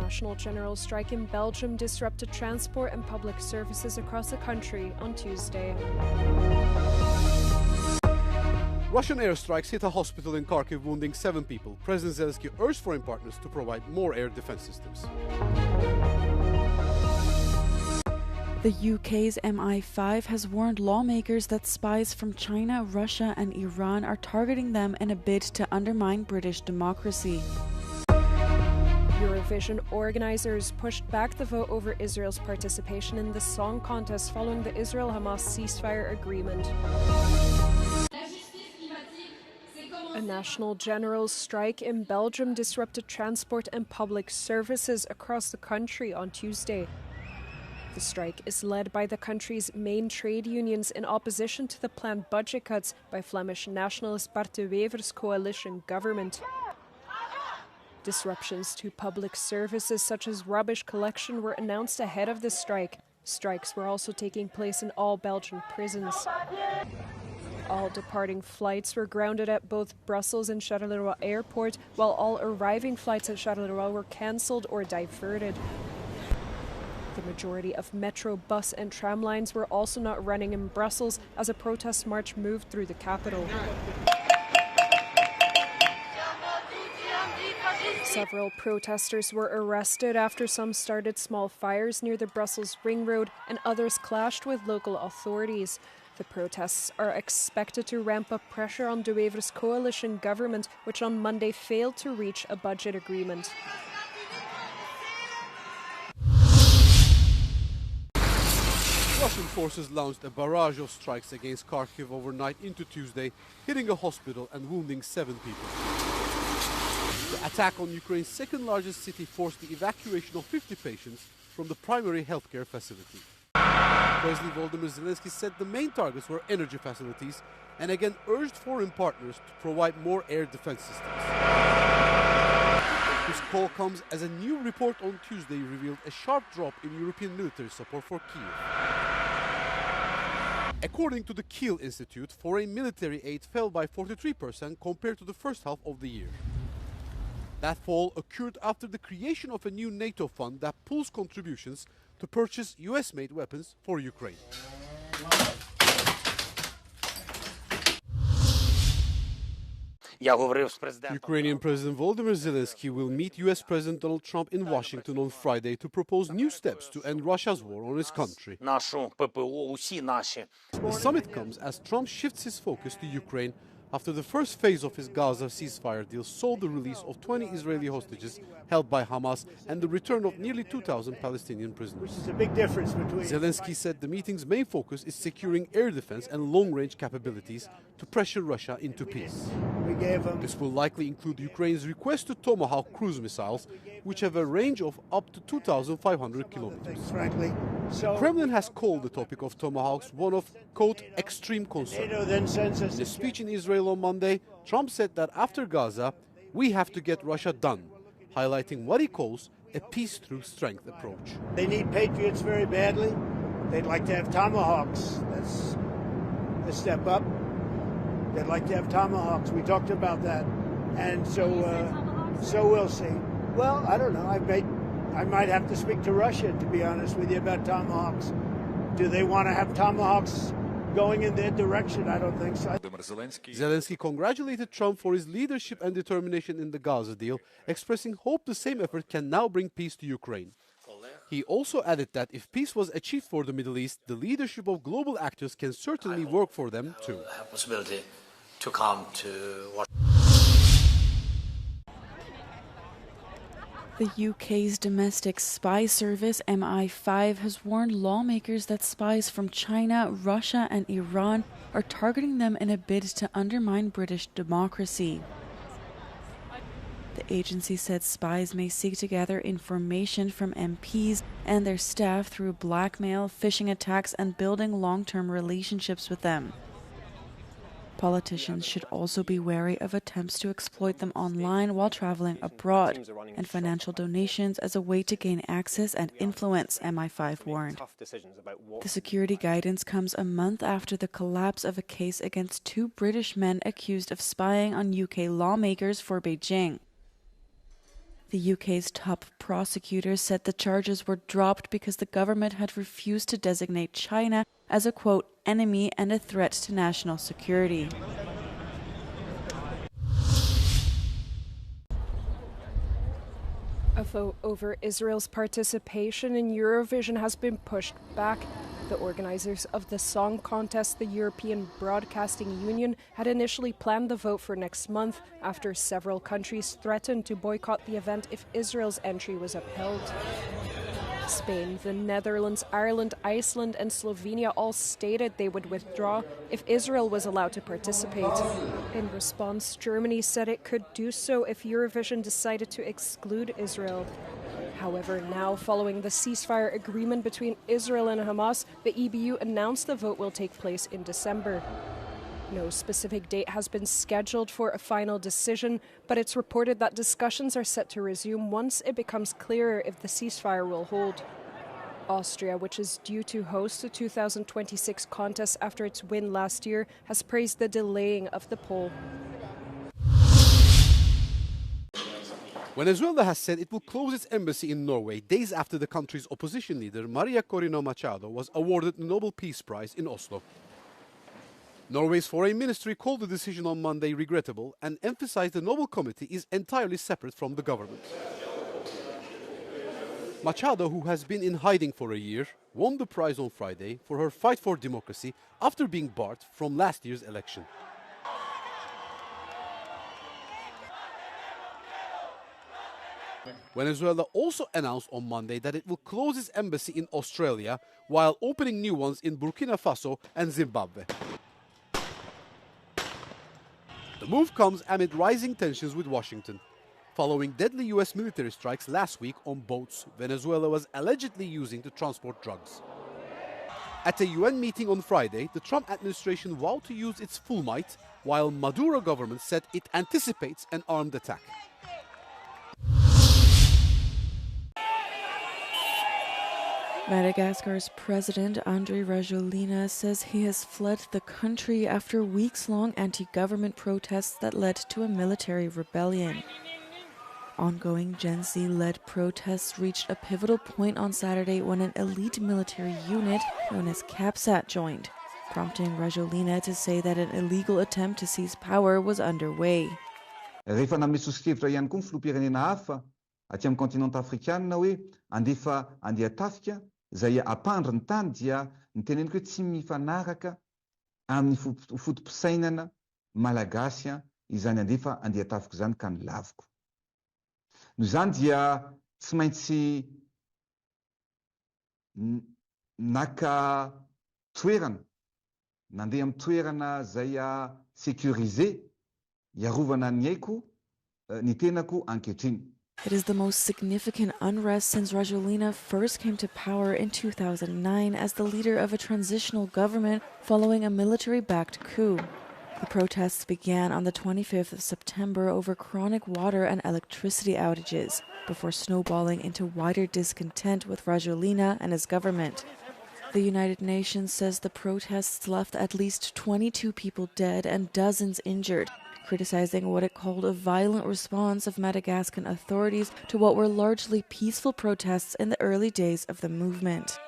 national general strike in Belgium disrupted transport and public services across the country on Tuesday. Russian airstrikes hit a hospital in Kharkiv, wounding 7 people. President Zelensky urged foreign partners to provide more air defense systems. The UK's MI5 has warned lawmakers that spies from China, Russia and Iran are targeting them in a bid to undermine British democracy. Eurovision organisers pushed back the vote over Israel's participation in the song contest following the Israel-Hamas ceasefire agreement. A national general strike in Belgium disrupted transport and public services across the country on Tuesday. The strike is led by the country's main trade unions in opposition to the planned budget cuts by Flemish nationalist Bart de Wever's coalition government. Disruptions to public services such as rubbish collection were announced ahead of the strike. Strikes were also taking place in all Belgian prisons. All departing flights were grounded at both Brussels and Charleroi Airport, while all arriving flights at Charleroi were cancelled or diverted. The majority of metro, bus and tram lines were also not running in Brussels as a protest march moved through the capital. Several protesters were arrested after some started small fires near the Brussels Ring Road and others clashed with local authorities. The protests are expected to ramp up pressure on De Wever's coalition government, which on Monday failed to reach a budget agreement. Russian forces launched a barrage of strikes against Kharkiv overnight into Tuesday, hitting a hospital and wounding 7 people. The attack on Ukraine's second-largest city forced the evacuation of 50 patients from the primary healthcare facility. President Volodymyr Zelensky said the main targets were energy facilities and again urged foreign partners to provide more air defense systems. This call comes as a new report on Tuesday revealed a sharp drop in European military support for Kyiv. According to the Kiel Institute, foreign military aid fell by 43% compared to the first half of the year. That fall occurred after the creation of a new NATO fund that pools contributions to purchase US-made weapons for Ukraine. Ukrainian President Volodymyr Zelensky will meet US President Donald Trump in Washington on Friday to propose new steps to end Russia's war on his country. The summit comes as Trump shifts his focus to Ukraine after the first phase of his Gaza ceasefire deal saw the release of 20 Israeli hostages held by Hamas and the return of nearly 2,000 Palestinian prisoners. Which is a big difference between... Zelensky said the meeting's main focus is securing air defense and long-range capabilities to pressure Russia into peace. This will likely include Ukraine's request to tomahawk cruise missiles, which have a range of up to 2,500 kilometers. The Kremlin has called the topic of tomahawks one of, quote, extreme concern. In a speech in Israel on Monday, Trump said that after Gaza, we have to get Russia done, highlighting what he calls a peace through strength approach. They need Patriots very badly. They'd like to have tomahawks. That's a step up. They'd like to have tomahawks. We talked about that. And so we'll see. Well, I don't know. I might have to speak to Russia, to be honest with you, about tomahawks. Do they want to have tomahawks going in their direction? I don't think so. Zelensky congratulated Trump for his leadership and determination in the Gaza deal, expressing hope the same effort can now bring peace to Ukraine. He also added that if peace was achieved for the Middle East, the leadership of global actors can certainly work for them too. Have possibility to come to The UK's domestic spy service MI5 has warned lawmakers that spies from China, Russia and Iran are targeting them in a bid to undermine British democracy. The agency said spies may seek to gather information from MPs and their staff through blackmail, phishing attacks and building long-term relationships with them. Politicians should also be wary of attempts to exploit them online while traveling abroad, and financial donations as a way to gain access and influence, MI5 warned. The security guidance comes a month after the collapse of a case against 2 British men accused of spying on UK lawmakers for Beijing. The UK's top prosecutor said the charges were dropped because the government had refused to designate China as a, quote, enemy and a threat to national security. A vote over Israel's participation in Eurovision has been pushed back. The organisers of the song contest, the European Broadcasting Union, had initially planned the vote for next month after several countries threatened to boycott the event if Israel's entry was upheld. Spain, the Netherlands, Ireland, Iceland and Slovenia all stated they would withdraw if Israel was allowed to participate. In response, Germany said it could do so if Eurovision decided to exclude Israel. However, now, following the ceasefire agreement between Israel and Hamas, the EBU announced the vote will take place in December. No specific date has been scheduled for a final decision, but it's reported that discussions are set to resume once it becomes clearer if the ceasefire will hold. Austria, which is due to host the 2026 contest after its win last year, has praised the delaying of the poll. Venezuela has said it will close its embassy in Norway days after the country's opposition leader, Maria Corina Machado, was awarded the Nobel Peace Prize in Oslo. Norway's foreign ministry called the decision on Monday regrettable and emphasized the Nobel Committee is entirely separate from the government. Machado, who has been in hiding for a year, won the prize on Friday for her fight for democracy after being barred from last year's election. Venezuela also announced on Monday that it will close its embassy in Australia while opening new ones in Burkina Faso and Zimbabwe. The move comes amid rising tensions with Washington. Following deadly US military strikes last week on boats Venezuela was allegedly using to transport drugs. At a UN meeting on Friday, the Trump administration vowed to use its full might, while Maduro government said it anticipates an armed attack. Madagascar's president, Andry Rajoelina, says he has fled the country after weeks-long anti-government protests that led to a military rebellion. Ongoing Gen Z-led protests reached a pivotal point on Saturday when an elite military unit known as CAPSAT joined, prompting Rajoelina to say that an illegal attempt to seize power was underway. Rehefa namesoskevitra ihany koa ny filoham-pirenena hafa aty amin'ny kontinanta afrikanina hoe andefa andeha tafika izay apandry ny tany dia ny teneniko hoe tsy mifanaraka amin'ny fotom-pisainana malagasy izany andefa andeha tafika izany ka ny laviko. Noho izany dia tsy maintsy naka toerana, nandeha amin'ny toerana izay sécurisé iarovana ny aiko ny tenako ankehitriny. It is the most significant unrest since Rajoelina first came to power in 2009 as the leader of a transitional government following a military-backed coup. The protests began on the 25th of September over chronic water and electricity outages, before snowballing into wider discontent with Rajoelina and his government. The United Nations says the protests left at least 22 people dead and dozens injured, criticizing what it called a violent response of Madagascan authorities to what were largely peaceful protests in the early days of the movement.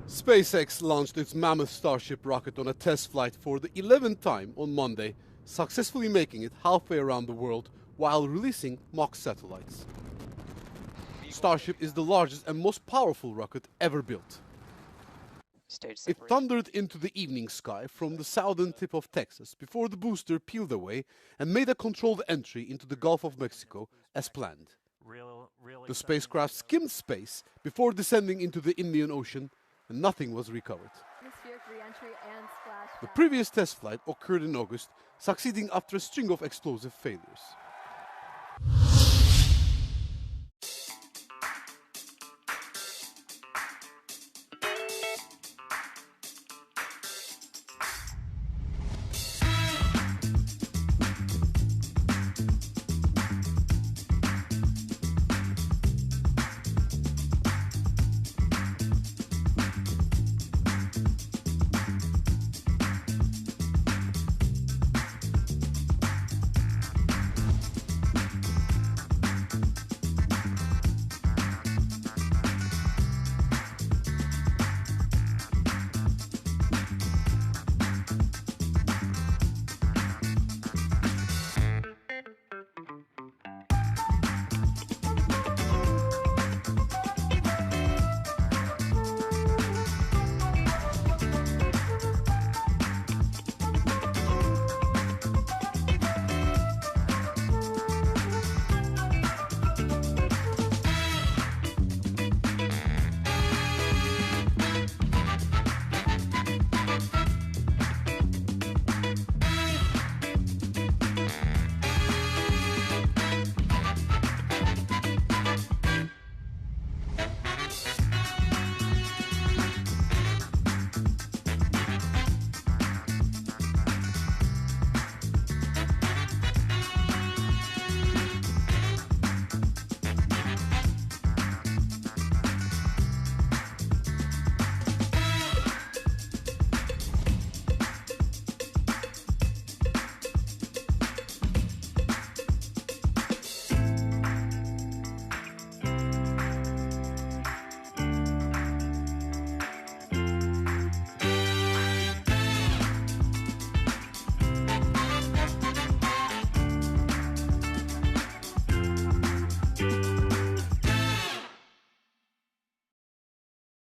SpaceX launched its mammoth Starship rocket on a test flight for the 11th time on Monday, successfully making it halfway around the world while releasing mock satellites. Starship is the largest and most powerful rocket ever built. It thundered into the evening sky from the southern tip of Texas before the booster peeled away and made a controlled entry into the Gulf of Mexico as planned. The spacecraft skimmed space before descending into the Indian Ocean, and nothing was recovered. The previous test flight occurred in August, succeeding after a string of explosive failures.